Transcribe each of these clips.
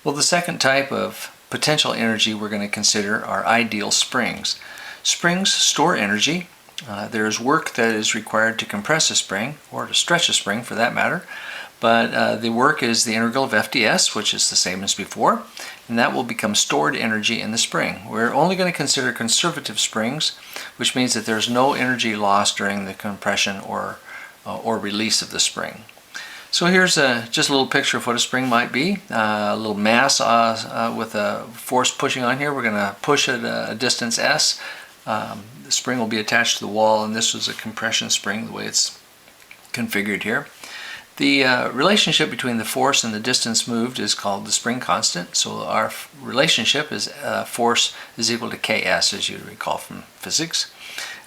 Well, the second type of potential energy we're going to consider are ideal springs. Springs store energy. There is work that is required to compress a spring, or to stretch a spring for that matter, but the work is the integral of FDS, which is the same as before, and that will become stored energy in the spring. We're only going to consider conservative springs, which means that there's no energy lost during the compression or release of the spring. So here's just a little picture of what a spring might be. A little mass with a force pushing on here. We're going to push at a distance s. The spring will be attached to the wall, and this is a compression spring the way it's configured here. The relationship between the force and the distance moved is called the spring constant. So our relationship is force is equal to Ks, as you recall from physics.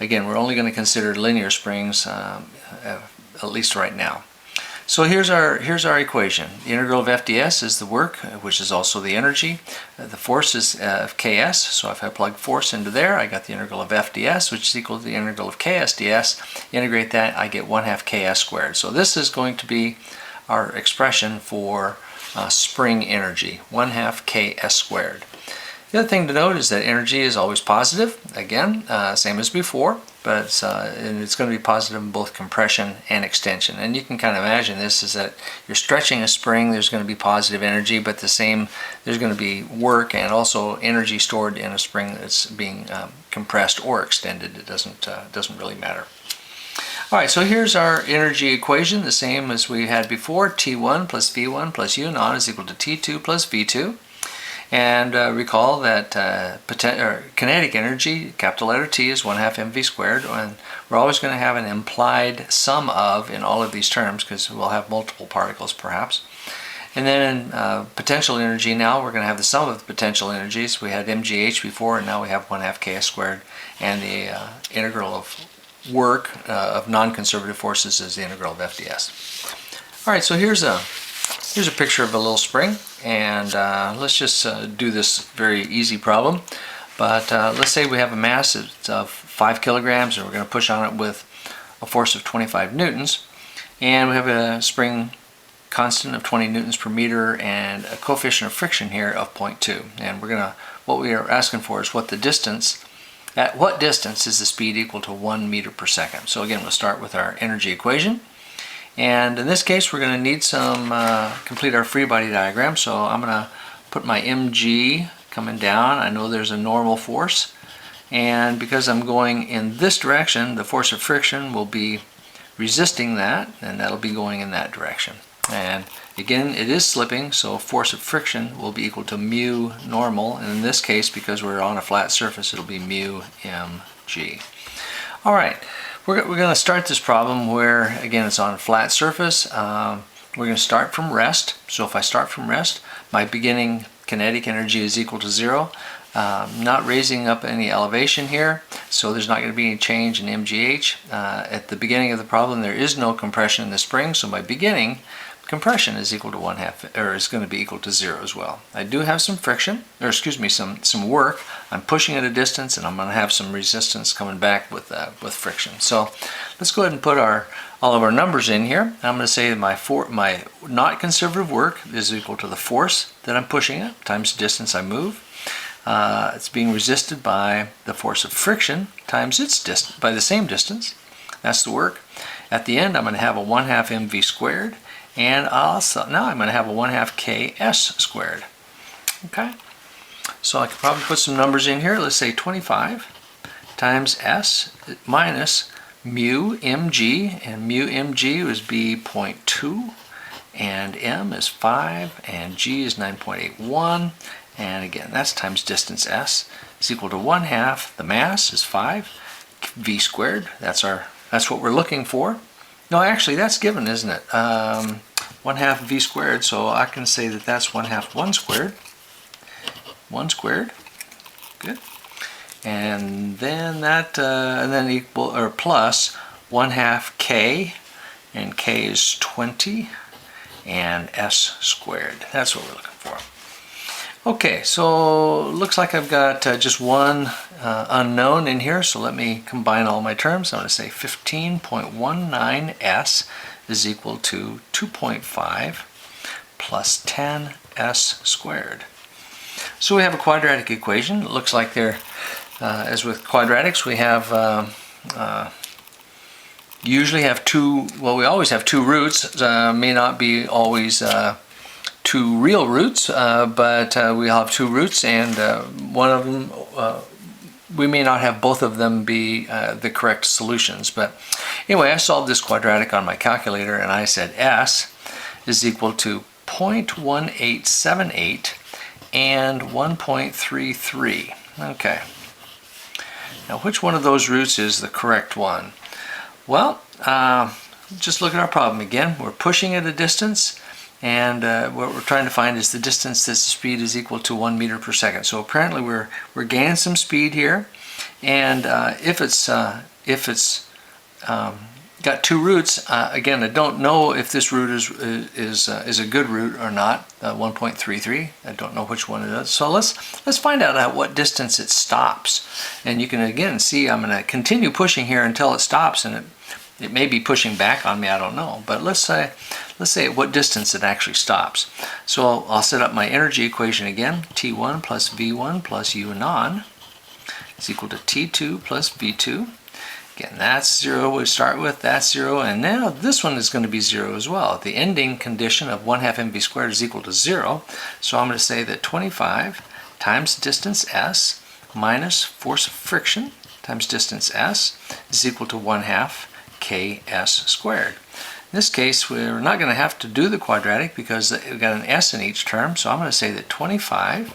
Again, we're only going to consider linear springs, at least right now. So here's our equation. The integral of FDS is the work, which is also the energy. The force is Ks, so if I plug force into there, I got the integral of FDS, which is equal to the integral of Ks ds. Integrate that, I get 1/2 Ks squared. So this is going to be our expression for spring energy, 1/2 Ks squared. The other thing to note is that energy is always positive, again, same as before, but it's going to be positive in both compression and extension. And you can kind of imagine this is that you're stretching a spring, there's going to be positive energy, but there's going to be work and also energy stored in a spring that's being compressed or extended. It doesn't really matter. All right, so here's our energy equation, the same as we had before. T1 plus V1 plus U naught is equal to T2 plus V2. And recall that kinetic energy, capital letter T, is 1/2 mv squared, and we're always going to have an implied sum of in all of these terms because we'll have multiple particles perhaps. And then in potential energy now we're going to have the sum of the potential energies. We had mgh before, and now we have 1/2 Ks squared, and the integral of work of non-conservative forces is the integral of FDS. All right, so here's a picture of a little spring, and let's just do this very easy problem. But let's say we have a mass of 5 kilograms, and we're going to push on it with a force of 25 newtons, and we have a spring constant of 20 newtons per meter and a coefficient of friction here of 0.2. And what we are asking for is at what distance is the speed equal to 1 meter per second. So again, we'll start with our energy equation. And in this case, we're going to need some complete our free body diagram. So I'm going to put my mg coming down. I know there's a normal force, and because I'm going in this direction, the force of friction will be resisting that, and that'll be going in that direction. And again, it is slipping, so force of friction will be equal to mu normal, and in this case, because we're on a flat surface, it'll be mu mg. All right. We're going to start this problem where, again, it's on a flat surface. We're going to start from rest. So if I start from rest, my beginning kinetic energy is equal to 0. Not raising up any elevation here, so there's not going to be any change in mgh. At the beginning of the problem, there is no compression in the spring, so my beginning compression is equal to 1/2, or is going to be equal to 0 as well. I do have some friction, or excuse me, some work. I'm pushing at a distance, and I'm going to have some resistance coming back with friction. So let's go ahead and put all of our numbers in here. I'm going to say that my not conservative work is equal to the force that I'm pushing it times the distance I move. It's being resisted by the force of friction times its distance by the same distance. That's the work. At the end, I'm going to have a 1/2 mv squared. And also, now I'm going to have a 1/2 Ks squared. Okay, so I could probably put some numbers in here. Let's say 25 times S minus mu mg, and mu mg would be 0.2, and m is 5, and g is 9.81, and again, that's times distance S is equal to 1/2. The mass is 5 v squared. That's what we're looking for. No, actually, that's given, isn't it? 1/2 v squared, so I can say that that's 1/2 1 squared. 1 squared, good. And then that, and then equal or plus 1/2 k, and k is 20, and s squared. That's what we're looking for. Okay, so looks like I've got just one unknown in here, so let me combine all my terms. I'm going to say 15.19 s is equal to 2.5 plus 10 s squared. So we have a quadratic equation. It looks like they're, as with quadratics, we have usually have two, well, we always have two roots. May not be always two real roots, but we'll have two roots, and one of them, we may not have both of them be the correct solutions. But anyway, I solved this quadratic on my calculator, and I said s is equal to 0.1878 and 1.33. Okay. Now, which one of those roots is the correct one? Well, just look at our problem again. We're pushing at a distance, and what we're trying to find is the distance that the speed is equal to 1 meter per second. So apparently we're gaining some speed here, and if it's got two roots, again, I don't know if this root is a good root or not. 1.33. I don't know which one it is. So let's find out at what distance it stops. And you can again see I'm going to continue pushing here until it stops, and it may be pushing back on me. I don't know. But let's say at what distance it actually stops. So I'll set up my energy equation again. T1 plus V1 plus U non is equal to T2 plus V2. Again, that's 0 we start with, that's 0, and now this one is going to be 0 as well. The ending condition of 1/2 mv squared is equal to 0, so I'm going to say that 25 times distance s minus force of friction times distance s is equal to 1/2 ks squared. In this case, we're not going to have to do the quadratic because we've got an s in each term, so I'm going to say that 25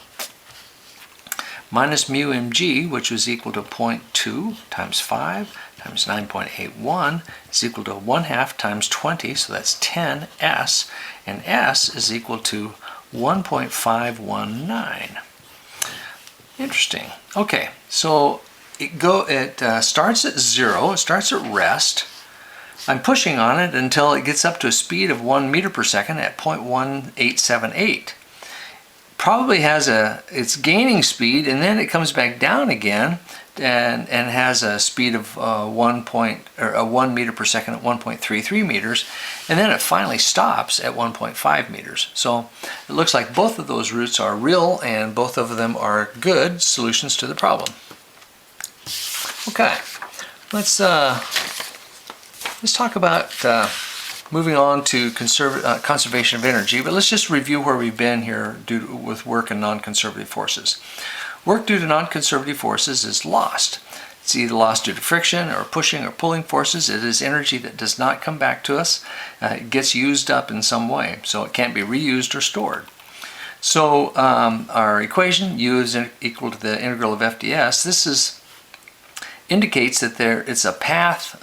minus mu mg, which is equal to 0.2 times 5 times 9.81 is equal to 1/2 times 20, so that's 10s, and s is equal to 1.519. Interesting. Okay, so it starts at 0, it starts at rest. I'm pushing on it until it gets up to a speed of 1 meter per second at 0.1878. Probably has it's gaining speed, and then it comes back down again and has a speed of 1 meter per second at 1.33 meters, and then it finally stops at 1.5 meters. So it looks like both of those routes are real, and both of them are good solutions to the problem. Okay, let's talk about moving on to conservation of energy, but let's just review where we've been here with work and non-conservative forces. Work due to non-conservative forces is lost. It's either lost due to friction or pushing or pulling forces. It is energy that does not come back to us. It gets used up in some way, so it can't be reused or stored. So our equation, U is equal to the integral of FdS. This indicates that it's a path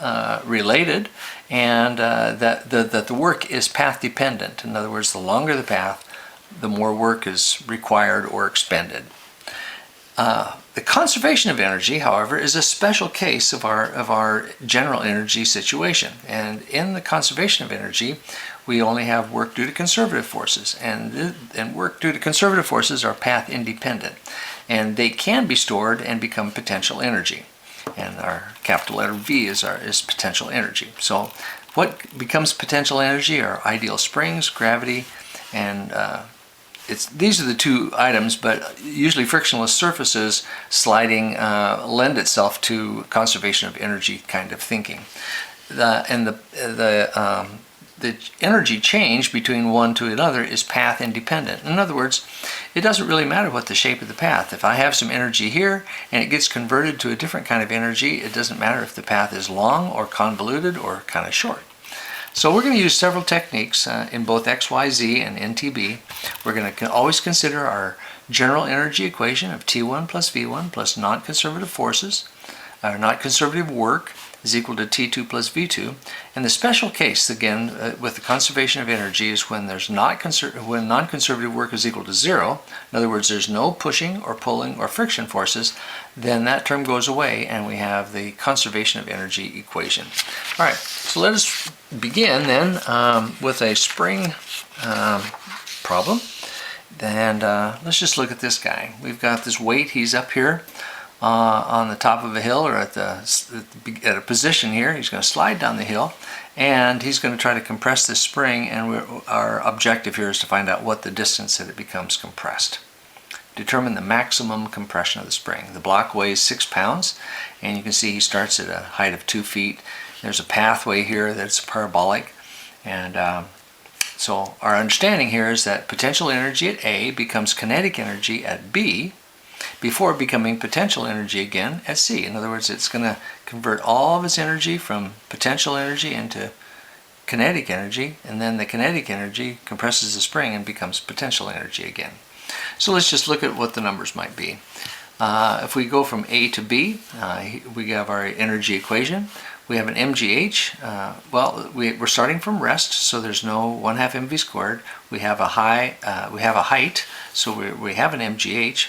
related, and that the work is path dependent. In other words, the longer the path, the more work is required or expended. The conservation of energy, however, is a special case of our general energy situation. And in the conservation of energy, we only have work due to conservative forces, and work due to conservative forces are path independent, and they can be stored and become potential energy. And our capital letter V is potential energy. So what becomes potential energy are ideal springs, gravity, and these are the two items, but usually frictionless surfaces sliding lend itself to conservation of energy kind of thinking. The energy change between one to another is path independent. In other words, it doesn't really matter what the shape of the path. If I have some energy here and it gets converted to a different kind of energy, it doesn't matter if the path is long or convoluted or kind of short. So we're going to use several techniques in both XYZ and NTB. We're going to always consider our general energy equation of T1 plus V1 plus non-conservative forces, non-conservative work, is equal to T2 plus V2. And the special case, again, with the conservation of energy is when when non-conservative work is equal to 0. In other words, there's no pushing or pulling or friction forces, then that term goes away and we have the conservation of energy equation. All right, so let us begin then with a spring problem. And let's just look at this guy. We've got this weight, he's up here on the top of a hill or at a position here. He's going to slide down the hill, and he's going to try to compress this spring, and our objective here is to find out what the distance that it becomes compressed. Determine the maximum compression of the spring. The block weighs 6 pounds, and you can see he starts at a height of 2 feet. There's a pathway here that's parabolic, and so our understanding here is that potential energy at A becomes kinetic energy at B before becoming potential energy again at C. In other words, it's going to convert all of its energy from potential energy into kinetic energy, and then the kinetic energy compresses the spring and becomes potential energy again. So let's just look at what the numbers might be. If we go from A to B, we have our energy equation. We have an mgh. We're starting from rest, so there's no 1/2 mv squared. We have a height, so we have an mgh.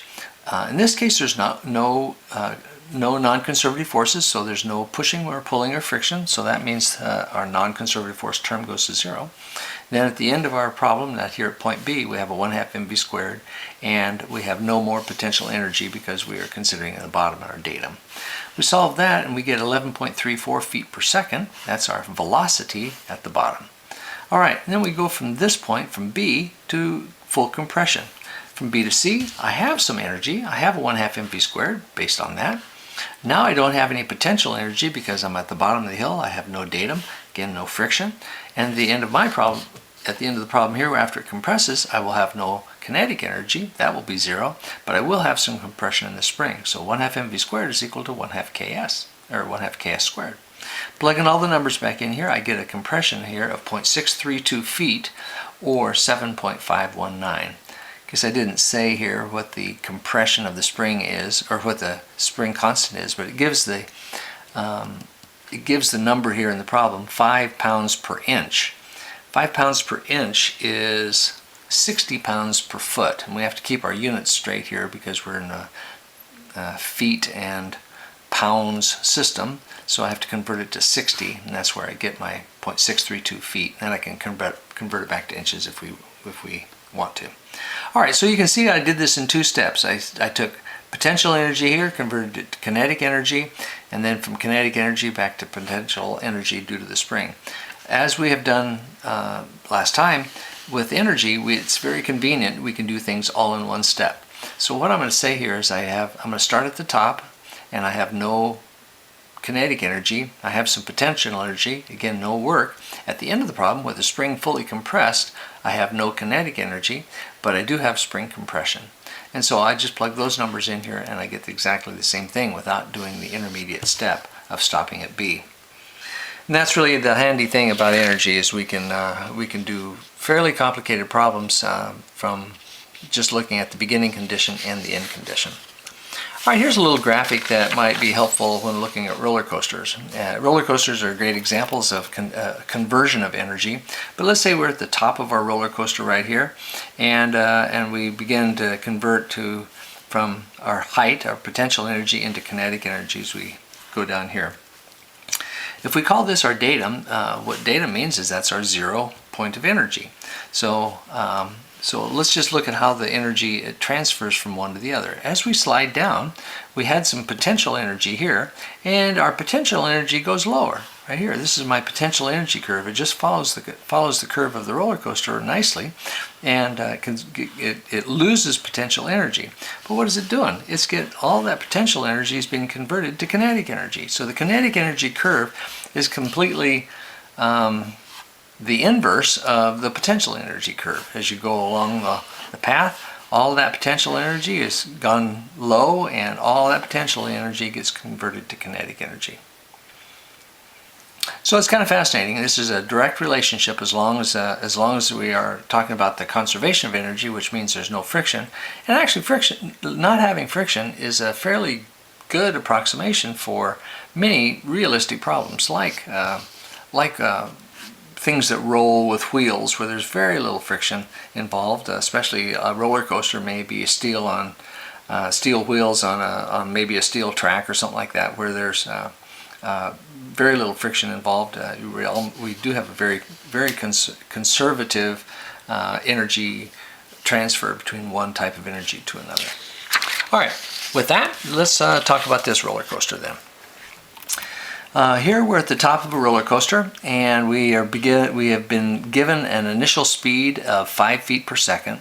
In this case, there's no non-conservative forces, so there's no pushing or pulling or friction, so that means our non-conservative force term goes to 0. Then at the end of our problem, here at point B, we have a 1/2 mv squared, and we have no more potential energy because we are considering at the bottom of our datum. We solve that and we get 11.34 feet per second. That's our velocity at the bottom. All right, and then we go from this point, from B, to full compression. From B to C, I have some energy. I have a 1/2 mv squared based on that. Now I don't have any potential energy because I'm at the bottom of the hill. I have no datum, again, no friction. And at the end of my problem, at the end of the problem here, after it compresses, I will have no kinetic energy. That will be 0, but I will have some compression in the spring. So 1/2 mv squared is equal to 1/2 ks, or 1/2 ks squared. Plugging all the numbers back in here, I get a compression here of 0.632 feet, or 7.519. Because I didn't say here what the compression of the spring is, or what the spring constant is, but it gives the number here in the problem, 5 pounds per inch. 5 pounds per inch is 60 pounds per foot, and we have to keep our units straight here because we're in a feet and pounds system, so I have to convert it to 60, and that's where I get my 0.632 feet. Then I can convert it back to inches if we want to. All right, so you can see I did this in 2 steps. I took potential energy here, converted it to kinetic energy, and then from kinetic energy back to potential energy due to the spring. As we have done last time, with energy, it's very convenient. We can do things all in one step. So what I'm going to say here is I'm going to start at the top, and I have no kinetic energy. I have some potential energy, again, no work. At the end of the problem, with the spring fully compressed, I have no kinetic energy, but I do have spring compression. And so I just plug those numbers in here, and I get exactly the same thing without doing the intermediate step of stopping at B. And that's really the handy thing about energy, is we can do fairly complicated problems from just looking at the beginning condition and the end condition. All right, here's a little graphic that might be helpful when looking at roller coasters. Roller coasters are great examples of conversion of energy. But let's say we're at the top of our roller coaster right here, and we begin to convert from our height, our potential energy, into kinetic energy as we go down here. If we call this our datum, what datum means is that's our 0 point of energy. So let's just look at how the energy transfers from one to the other. As we slide down, we had some potential energy here, and our potential energy goes lower. Right here, this is my potential energy curve. It just follows the curve of the roller coaster nicely, and it loses potential energy. But what is it doing? It's all that potential energy is being converted to kinetic energy. So the kinetic energy curve is completely the inverse of the potential energy curve. As you go along the path, all that potential energy has gone low, and all that potential energy gets converted to kinetic energy. So it's kind of fascinating. This is a direct relationship as long as we are talking about the conservation of energy, which means there's no friction. And actually, not having friction is a fairly good approximation for many realistic problems, like things that roll with wheels, where there's very little friction involved. Especially a roller coaster may be steel wheels on maybe a steel track or something like that, where there's very little friction involved. We do have a very conservative energy transfer between one type of energy to another. All right, with that, let's talk about this roller coaster then. Here we're at the top of a roller coaster, and we have been given an initial speed of 5 feet per second,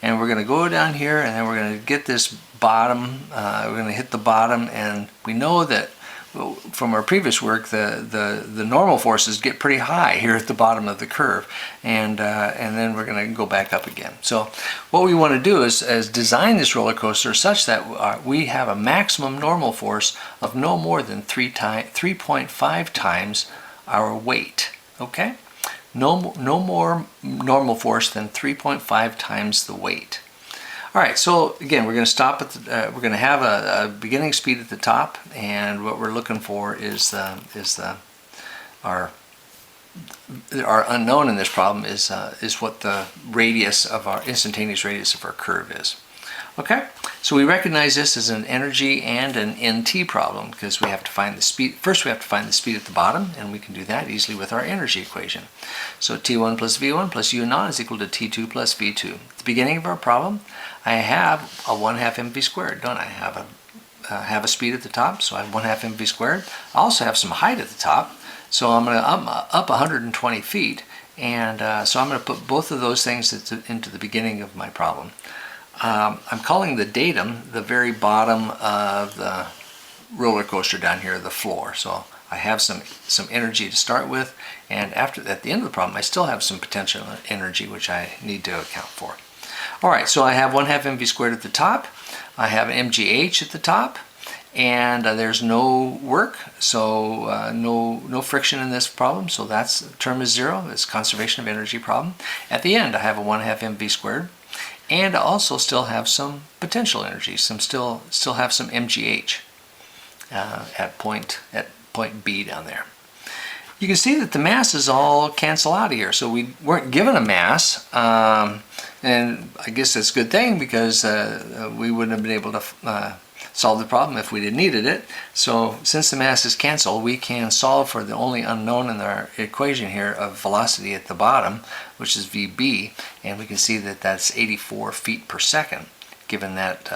and we're going to go down here, and then we're going to get this bottom. We're going to hit the bottom, and we know that from our previous work, the normal forces get pretty high here at the bottom of the curve, and then we're going to go back up again. So what we want to do is design this roller coaster such that we have a maximum normal force of no more than 3.5 times our weight. Okay, no more normal force than 3.5 times the weight. All right, so again, we're going to stop at we're going to have a beginning speed at the top, and what we're looking for is our unknown in this problem is what the radius of our instantaneous radius of our curve is. Okay, so we recognize this as an energy and an NT problem because we have to find the speed. First, we have to find the speed at the bottom, and we can do that easily with our energy equation. So T1 plus V1 plus U naught is equal to T2 plus V2. At the beginning of our problem, I have a 1/2 mv squared, don't I? Have a speed at the top, so I have 1/2 mv squared. I also have some height at the top, so I'm going to up 120 feet, and so I'm going to put both of those things into the beginning of my problem. I'm calling the datum the very bottom of the roller coaster down here, the floor. So I have some energy to start with, and at the end of the problem, I still have some potential energy which I need to account for. All right, so I have 1/2 mv squared at the top. I have an mgh at the top, and there's no work, so no friction in this problem. So that's term is 0. It's conservation of energy problem. At the end, I have a 1/2 mv squared. And I also still have some potential energy, still have some mgh at point B down there. You can see that the masses all cancel out of here, so we weren't given a mass, and I guess that's a good thing because we wouldn't have been able to solve the problem if we needed it. So since the masses cancel, we can solve for the only unknown in our equation here of velocity at the bottom, which is VB, and we can see that that's 84 feet per second, given that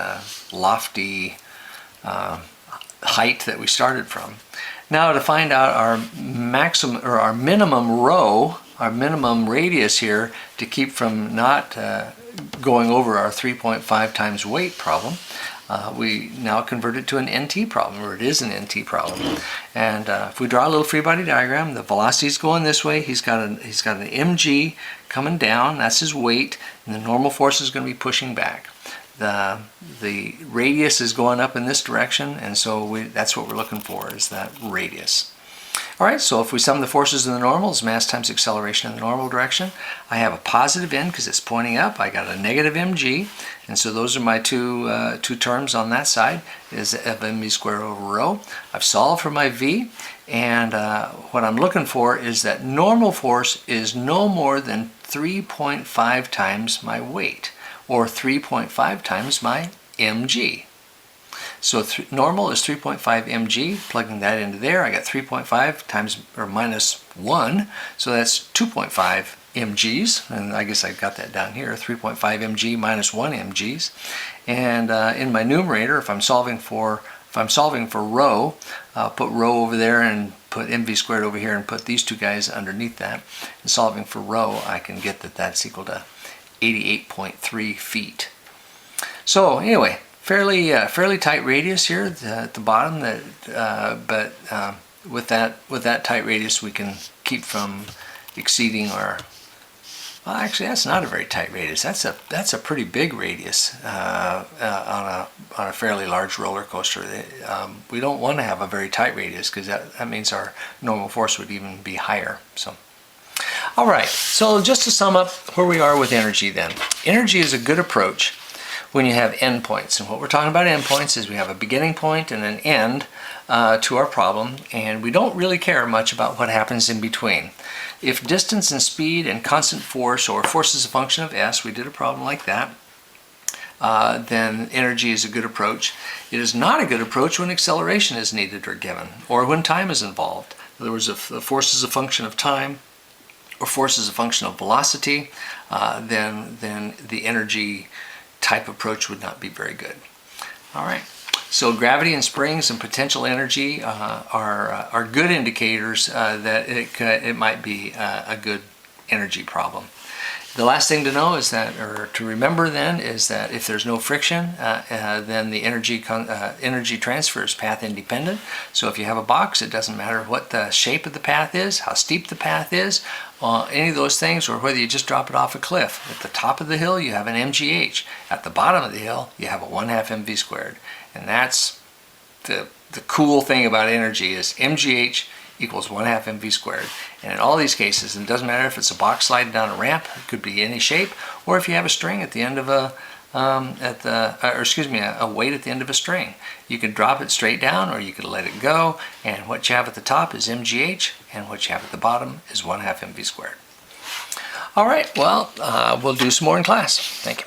lofty height that we started from. Now to find out our maximum or our minimum rho, our minimum radius here to keep from not going over our 3.5 times weight problem, we now convert it to an NT problem, or it is an NT problem. And if we draw a little free body diagram, the velocity is going this way. He's got an mg coming down. That's his weight, and the normal force is going to be pushing back. The radius is going up in this direction, and so that's what we're looking for, is that radius. All right, so if we sum the forces in the normals, mass times acceleration in the normal direction, I have a positive n because it's pointing up. I got a negative mg, and so those are my two terms on that side, is f mv squared over rho. I've solved for my v, and what I'm looking for is that normal force is no more than 3.5 times my weight, or 3.5 times my mg. So normal is 3.5 mg, plugging that into there, I got 3.5 times, or minus 1, so that's 2.5 mgs, and I guess I got that down here, 3.5 mg minus 1 mgs. And in my numerator, if I'm solving for rho, I'll put rho over there and put mv squared over here and put these two guys underneath that. And solving for rho, I can get that that's equal to 88.3 feet. So anyway, fairly tight radius here at the bottom. But with that tight radius, we can keep from exceeding our. Well, actually, that's not a very tight radius. That's a pretty big radius on a fairly large roller coaster. We don't want to have a very tight radius because that means our normal force would even be higher. So. All right, so just to sum up where we are with energy then. Energy is a good approach when you have endpoints. And what we're talking about endpoints is we have a beginning point and an end to our problem, and we don't really care much about what happens in between. If distance and speed and constant force, or force is a function of s, we did a problem like that, then energy is a good approach. It is not a good approach when acceleration is needed or given, or when time is involved. In other words, if the force is a function of time, or force is a function of velocity, then the energy type approach would not be very good. All right. So gravity and springs and potential energy are good indicators that it might be a good energy problem. The last thing to know is that, or to remember then, is that if there's no friction, then the energy transfer is path independent. So if you have a box, it doesn't matter what the shape of the path is, how steep the path is, any of those things, or whether you just drop it off a cliff. At the top of the hill, you have an mgh. At the bottom of the hill, you have a 1/2 mv squared. And that's the cool thing about energy is mgh equals 1/2 mv squared. And in all these cases, and it doesn't matter if it's a box sliding down a ramp, it could be any shape, or if you have a string at the end of a weight at the end of a string. You could drop it straight down, or you could let it go, and what you have at the top is mgh, and what you have at the bottom is 1/2 mv squared. All right, well, we'll do some more in class. Thank you.